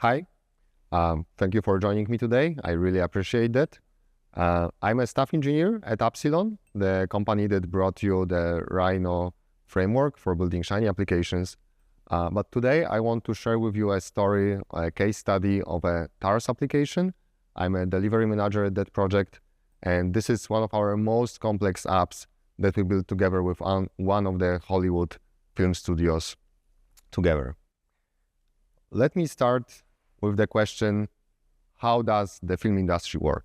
Hi, thank you for joining me today. I really appreciate that. I'm a staff engineer at Upsilon, the company that brought you the Rhino framework for building Shiny applications. But today I want to share with you a story, a case study of a TARS application. I'm a delivery manager at that project, and this is one of our most complex apps that we built together with one of the Hollywood film studios together. Let me start with the question, how does the film industry work?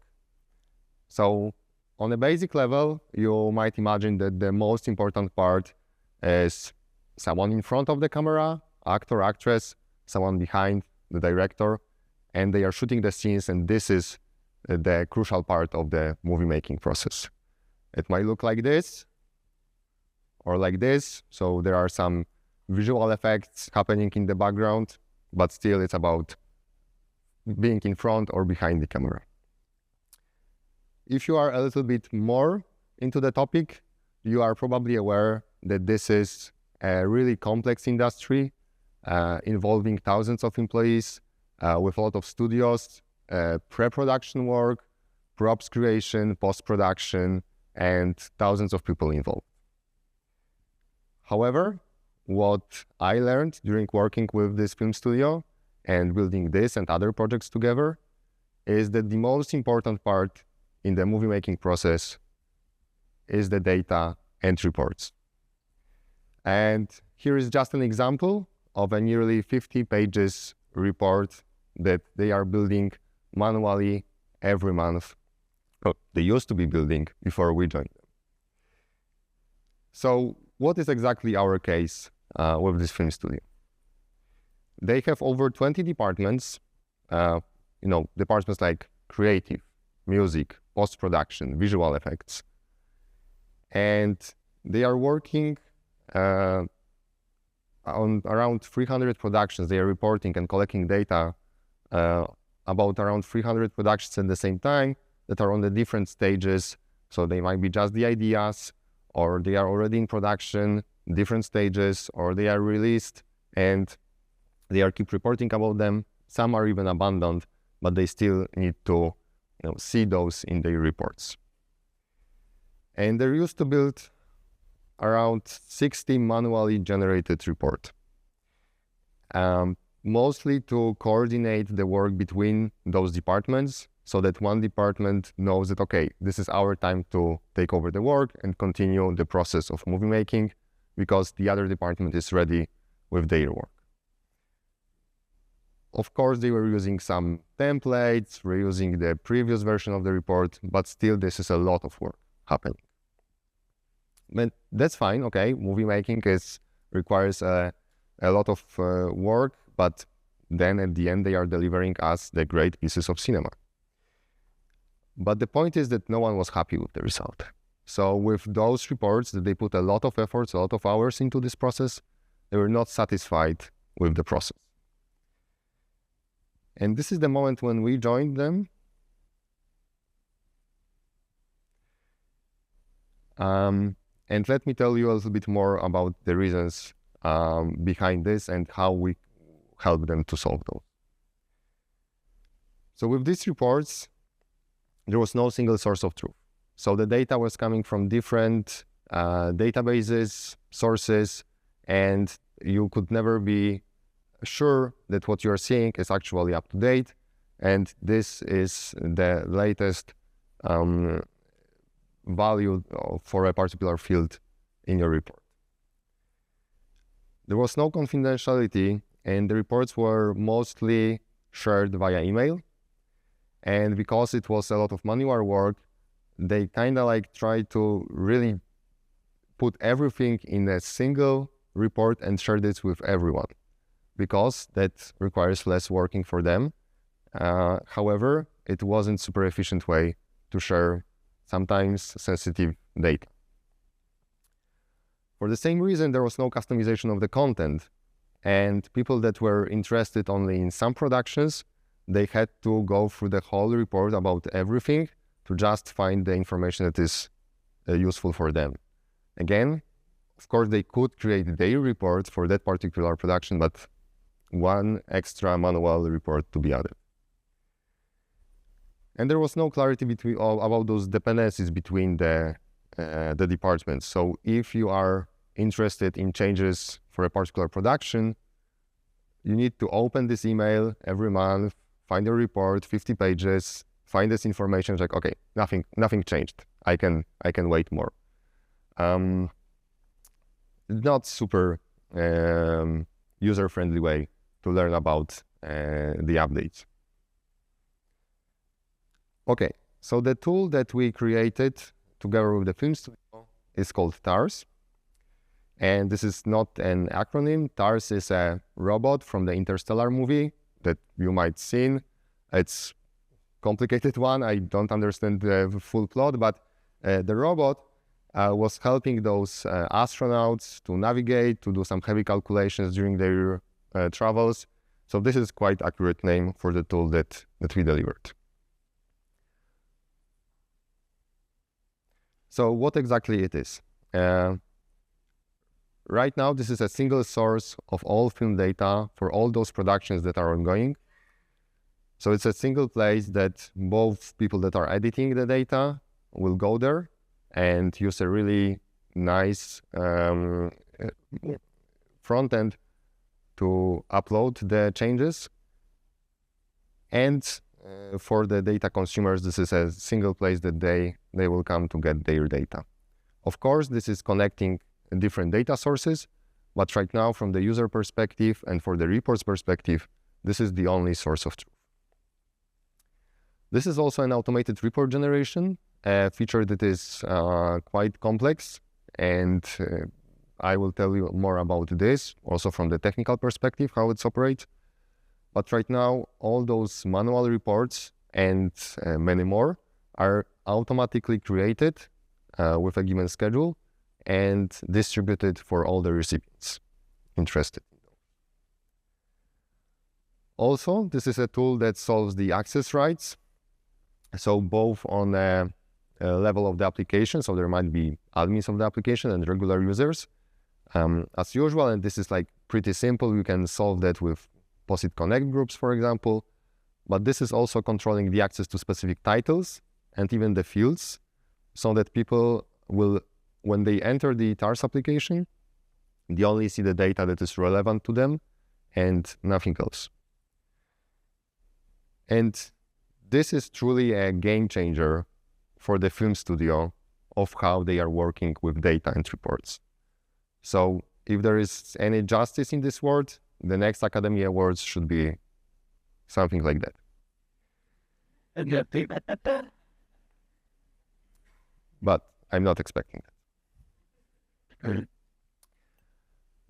So on a basic level, you might imagine that the most important part is someone in front of the camera, actor, actress, someone behind, the director, and they are shooting the scenes, and this is the crucial part of the movie making process. It might look like this or like this, so there are some visual effects happening in the background, but still it's about being in front or behind the camera. If you are a little bit more into the topic, you are probably aware that this is a really complex industry involving thousands of employees with a lot of studios, pre-production work, props creation, post-production, and thousands of people involved. However, what I learned during working with this film studio and building this and other projects together is that the most important part in the movie making process is the data and reports. And here is just an example of a nearly 50 pages report that they are building manually every month. Oh, they used to be building before we joined them. So what is exactly our case with this film studio? They have over 20 departments, departments like creative, music, post-production, visual effects. And they are working on around 300 productions. They are reporting and collecting data about around 300 productions at the same time that are on the different stages. So they might be just the ideas, or they are already in production, different stages, or they are released and they are keep reporting about them. Some are even abandoned, but they still need to see those in their reports. And they used to build around 60 manually generated reports, mostly to coordinate the work between those departments so that one department knows that, okay, this is our time to take over the work and continue the process of movie making because the other department is ready with their work. Of course, they were using some templates, reusing the previous version of the report, but still this is a lot of work happening. But that's fine, okay, movie making requires a lot of work, but then at the end they are delivering us the great pieces of cinema. But the point is that no one was happy with the result. So with those reports that they put a lot of efforts, a lot of hours into this process, they were not satisfied with the process. And this is the moment when we joined them. And let me tell you a little bit more about the reasons behind this and how we help them to solve those. So with these reports, there was no single source of truth. So the data was coming from different databases, sources, and you could never be sure that what you're seeing is actually up to date, and this is the latest value for a particular field in your report. There was no confidentiality, and the reports were mostly shared via email, and because it was a lot of manual work, they kind of like tried to really put everything in a single report and share this with everyone, because that requires less working for them. However, it wasn't super efficient way to share sometimes sensitive data. For the same reason, there was no customization of the content, and people that were interested only in some productions, they had to go through the whole report about everything to just find the information that is useful for them. Again, of course, they could create their report for that particular production, but one extra manual report to be added. And there was no clarity about those dependencies between the departments. So if you are interested in changes for a particular production, you need to open this email every month, find a report, 50 pages, find this information, like, okay, nothing changed. I can wait more. Not super user-friendly way to learn about the updates. Okay, so the tool that we created together with the film studio is called TARS. And this is not an acronym. TARS is a robot from the Interstellar movie that you might have seen. It's a complicated one. I don't understand the full plot, but the robot was helping those astronauts to navigate, to do some heavy calculations during their travels. So this is quite accurate name for the tool that we delivered. So what exactly it is? Right now, this is a single source of all film data for all those productions that are ongoing. So it's a single place that both people that are editing the data will go there and use a really nice front end to upload the changes. And for the data consumers, this is a single place that they will come to get their data. Of course, this is connecting different data sources, but right now, from the user perspective and for the reports perspective, this is the only source of truth. This is also an automated report generation, a feature that is quite complex, and I will tell you more about this, also from the technical perspective, how it's operates. But right now, all those manual reports and many more are automatically created with a given schedule and distributed for all the recipients interested. Also, this is a tool that solves the access rights. So both on a level of the application, so there might be admins of the application and regular users, as usual, and this is like pretty simple. You can solve that with POSIT Connect groups, for example, but this is also controlling the access to specific titles and even the fields, so that people will, when they enter the TARS application, they only see the data that is relevant to them and nothing else. And this is truly a game changer for the film studio of how they are working with data and reports. So if there is any justice in this world, the next Academy Awards should be something like that. But I'm not expecting that.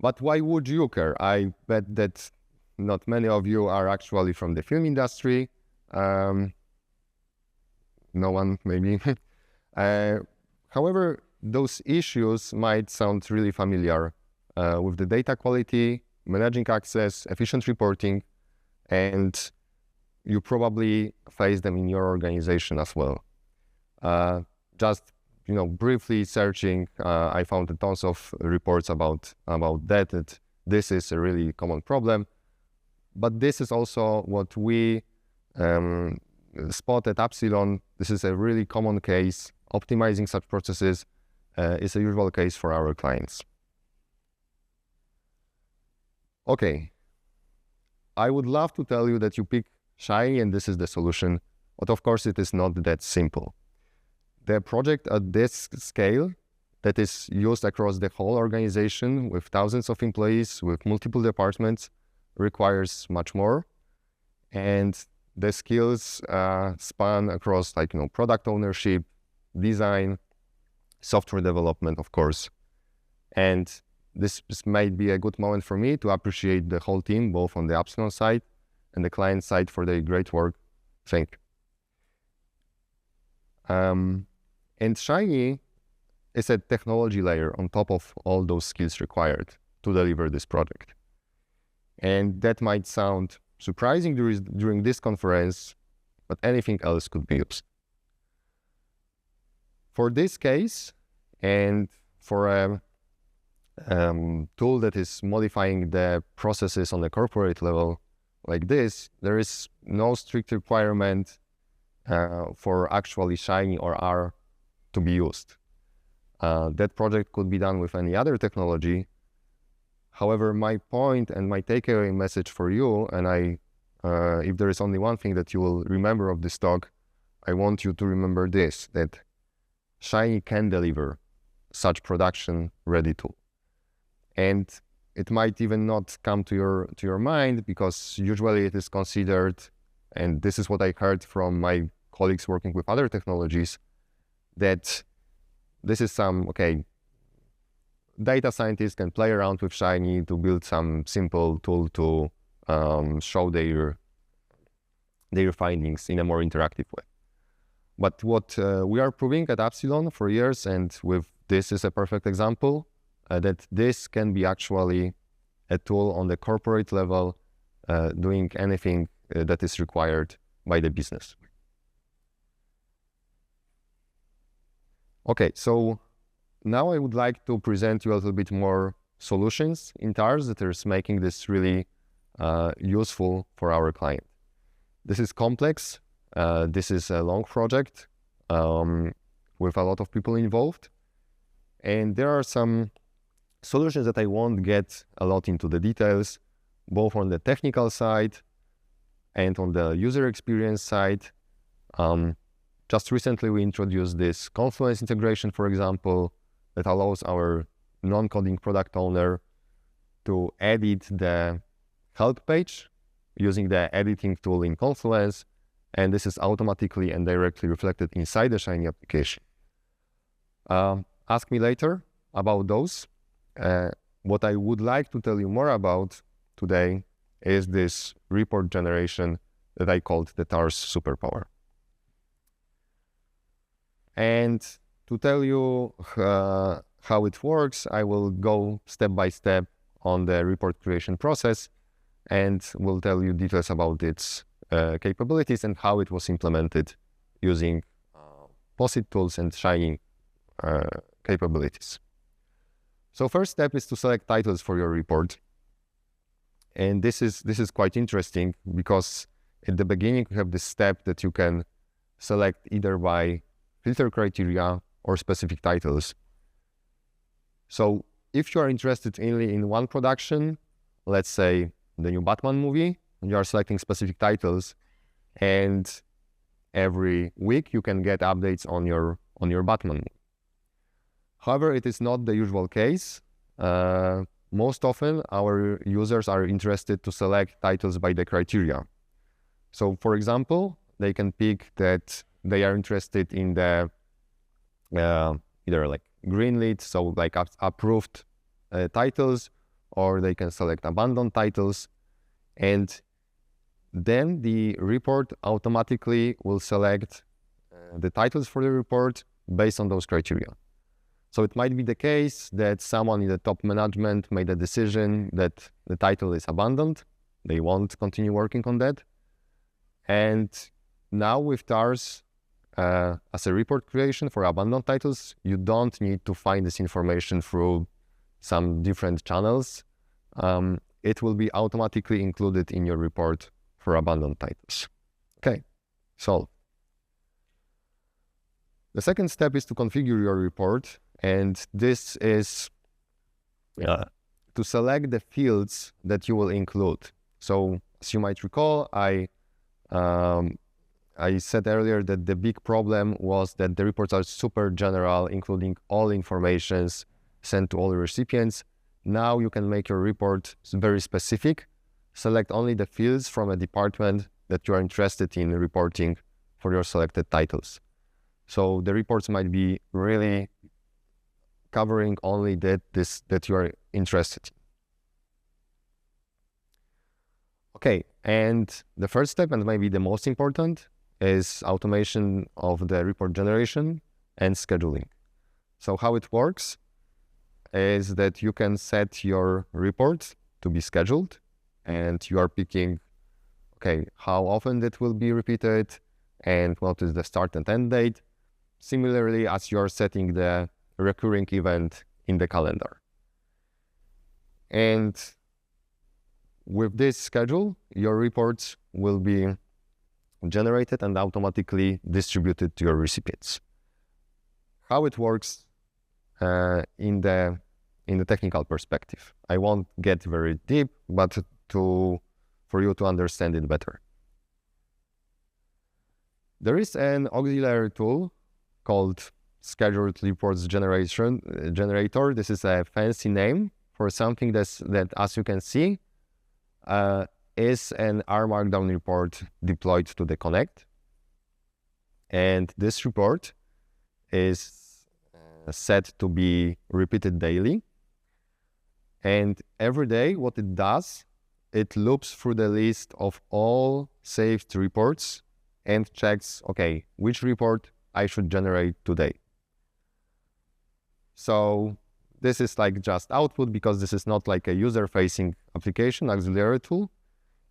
But why would you care? I bet that not many of you are actually from the film industry. No one, maybe. However, those issues might sound really familiar with the data quality, managing access, efficient reporting, and you probably face them in your organization as well. Just briefly searching, I found tons of reports about that this is a really common problem. But this is also what we spot at Epsilon. This is a really common case. Optimizing such processes is a usual case for our clients. Okay, I would love to tell you that you pick Shiny and this is the solution, but of course it is not that simple. The project at this scale that is used across the whole organization with thousands of employees, with multiple departments, requires much more. And the skills span across product ownership, design, software development, of course. And this might be a good moment for me to appreciate the whole team, both on the Epsilon side and the client side, for their great work. Thank you. And Shiny is a technology layer on top of all those skills required to deliver this project. And that might sound surprising during this conference, but anything else could be used. For this case, and for a tool that is modifying the processes on the corporate level like this, there is no strict requirement for actually Shiny or R to be used. That project could be done with any other technology. However, my point and my takeaway message for you, and if there is only one thing that you will remember of this talk, I want you to remember this, that Shiny can deliver such production-ready tool. And it might even not come to your mind, because usually it is considered, and this is what I heard from my colleagues working with other technologies, that this is some, okay, data scientists can play around with Shiny to build some simple tool to show their findings in a more interactive way. But what we are proving at Epsilon for years, and with this is a perfect example, that this can be actually a tool on the corporate level, doing anything that is required by the business. Okay, so now I would like to present you a little bit more solutions in TARS that is making this really useful for our client. This is complex. This is a long project with a lot of people involved. And there are some solutions that I won't get a lot into the details, both on the technical side and on the user experience side. Just recently, we introduced this Confluence integration, for example, that allows our non-coding product owner to edit the help page using the editing tool in Confluence, and this is automatically and directly reflected inside the Shiny application. Ask me later about those. What I would like to tell you more about today is this report generation that I called the TARS superpower. And to tell you how it works, I will go step by step on the report creation process, and will tell you details about its capabilities and how it was implemented using POSIT tools and Shiny capabilities. So first step is to select titles for your report. And this is quite interesting, because at the beginning you have this step that you can select either by filter criteria or specific titles. So if you are interested only in one production, let's say the new Batman movie, you are selecting specific titles, and every week you can get updates on your Batman movie. However, it is not the usual case. Most often our users are interested to select titles by the criteria. So for example, they can pick that they are interested in the either like greenlit, so like approved titles, or they can select abandoned titles, and then the report automatically will select the titles for the report based on those criteria. So it might be the case that someone in the top management made a decision that the title is abandoned. They won't continue working on that. And now with TARS, as a report creation for abandoned titles, you don't need to find this information through some different channels. It will be automatically included in your report for abandoned titles. Okay, so the second step is to configure your report, and this is to select the fields that you will include. So as you might recall, I said earlier that the big problem was that the reports are super general, including all informations sent to all recipients. Now you can make your report very specific. Select only the fields from a department that you are interested in reporting for your selected titles. So the reports might be really covering only that you are interested in. Okay, and the first step, and maybe the most important, is automation of the report generation and scheduling. So how it works is that you can set your report to be scheduled, and you are picking, okay, how often it will be repeated and what is the start and end date, similarly as you're setting the recurring event in the calendar. And with this schedule, your reports will be generated and automatically distributed to your recipients. How it works in the technical perspective. I won't get very deep, but for you to understand it better. There is an auxiliary tool called Scheduled Reports Generator. This is a fancy name for something that, as you can see, is an R Markdown report deployed to the Connect. And this report is set to be repeated daily. And every day, what it does, it loops through the list of all saved reports and checks, okay, which report I should generate today. So this is like just output, because this is not like a user-facing application, auxiliary tool.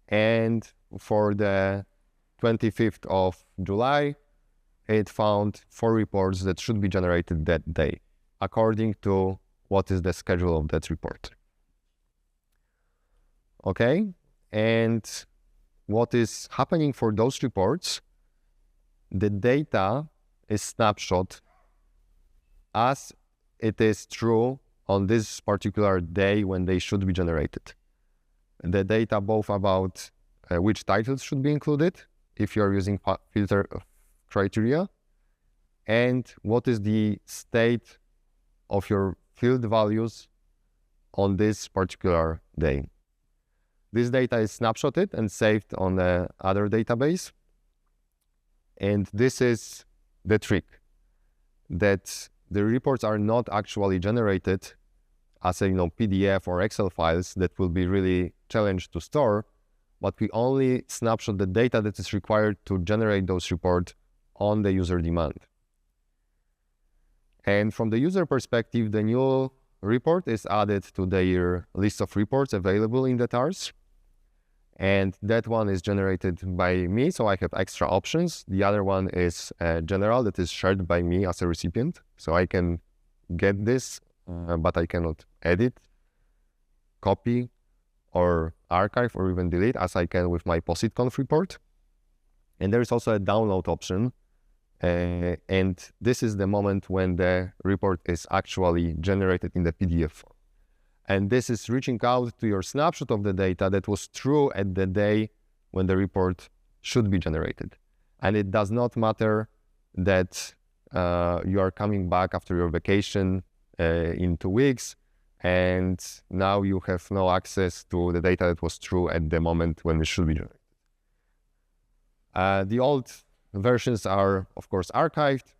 And for the 25th of July, it found 4 reports that should be generated that day, according to what is the schedule of that report. Okay, and what is happening for those reports, the data is snapshot as it is true on this particular day when they should be generated. The data both about which titles should be included, if you're using filter criteria, and what is the state of your field values on this particular day. This data is snapshotted and saved on the other database. And this is the trick, that the reports are not actually generated as a PDF or Excel files that will be really challenged to store, but we only snapshot the data that is required to generate those reports on the user demand. And from the user perspective, the new report is added to their list of reports available in the TARS. And that one is generated by me, so I have extra options. The other one is general, that is shared by me as a recipient. So I can get this, but I cannot edit, copy, or archive, or even delete, as I can with my POSIT-conf report. And there is also a download option. And this is the moment when the report is actually generated in the PDF form. And this is reaching out to your snapshot of the data that was true at the day when the report should be generated. And it does not matter that you are coming back after your vacation in 2 weeks, and now you have no access to the data that was true at the moment when it should be generated. The old versions are, of course, archived,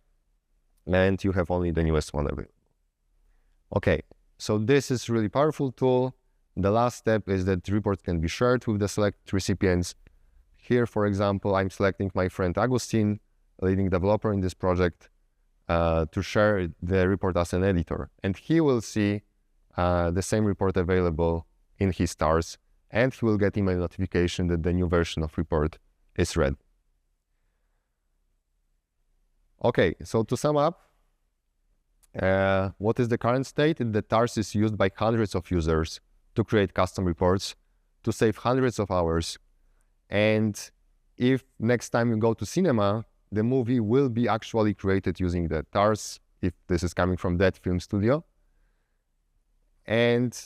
and you have only the newest one available. Okay. So this is really powerful tool. The last step is that the report can be shared with the select recipients. Here, for example, I'm selecting my friend Agustin, leading developer in this project, to share the report as an editor. And he will see the same report available in his TARS, and he will get email notification that the new version of report is ready. Okay, so to sum up, what is the current state? The TARS is used by hundreds of users to create custom reports, to save hundreds of hours. And if next time you go to cinema, the movie will be actually created using the TARS, if this is coming from that film studio. And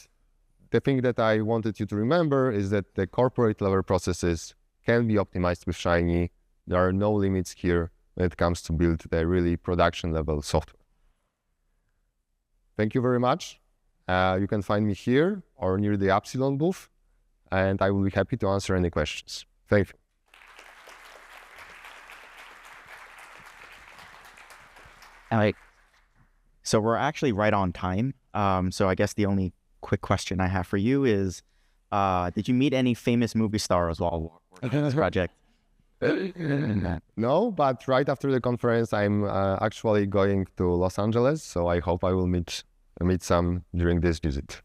the thing that I wanted you to remember is that the corporate level processes can be optimized with Shiny. There are no limits here when it comes to build the really production level software. Thank you very much. You can find me here or near the Epsilon booth, and I will be happy to answer any questions. Thank you. All right. So we're actually right on time. So I guess the only quick question I have for you is, did you meet any famous movie stars while working on this project? No, but right after the conference, I'm actually going to Los Angeles, so I hope I will meet some during this visit.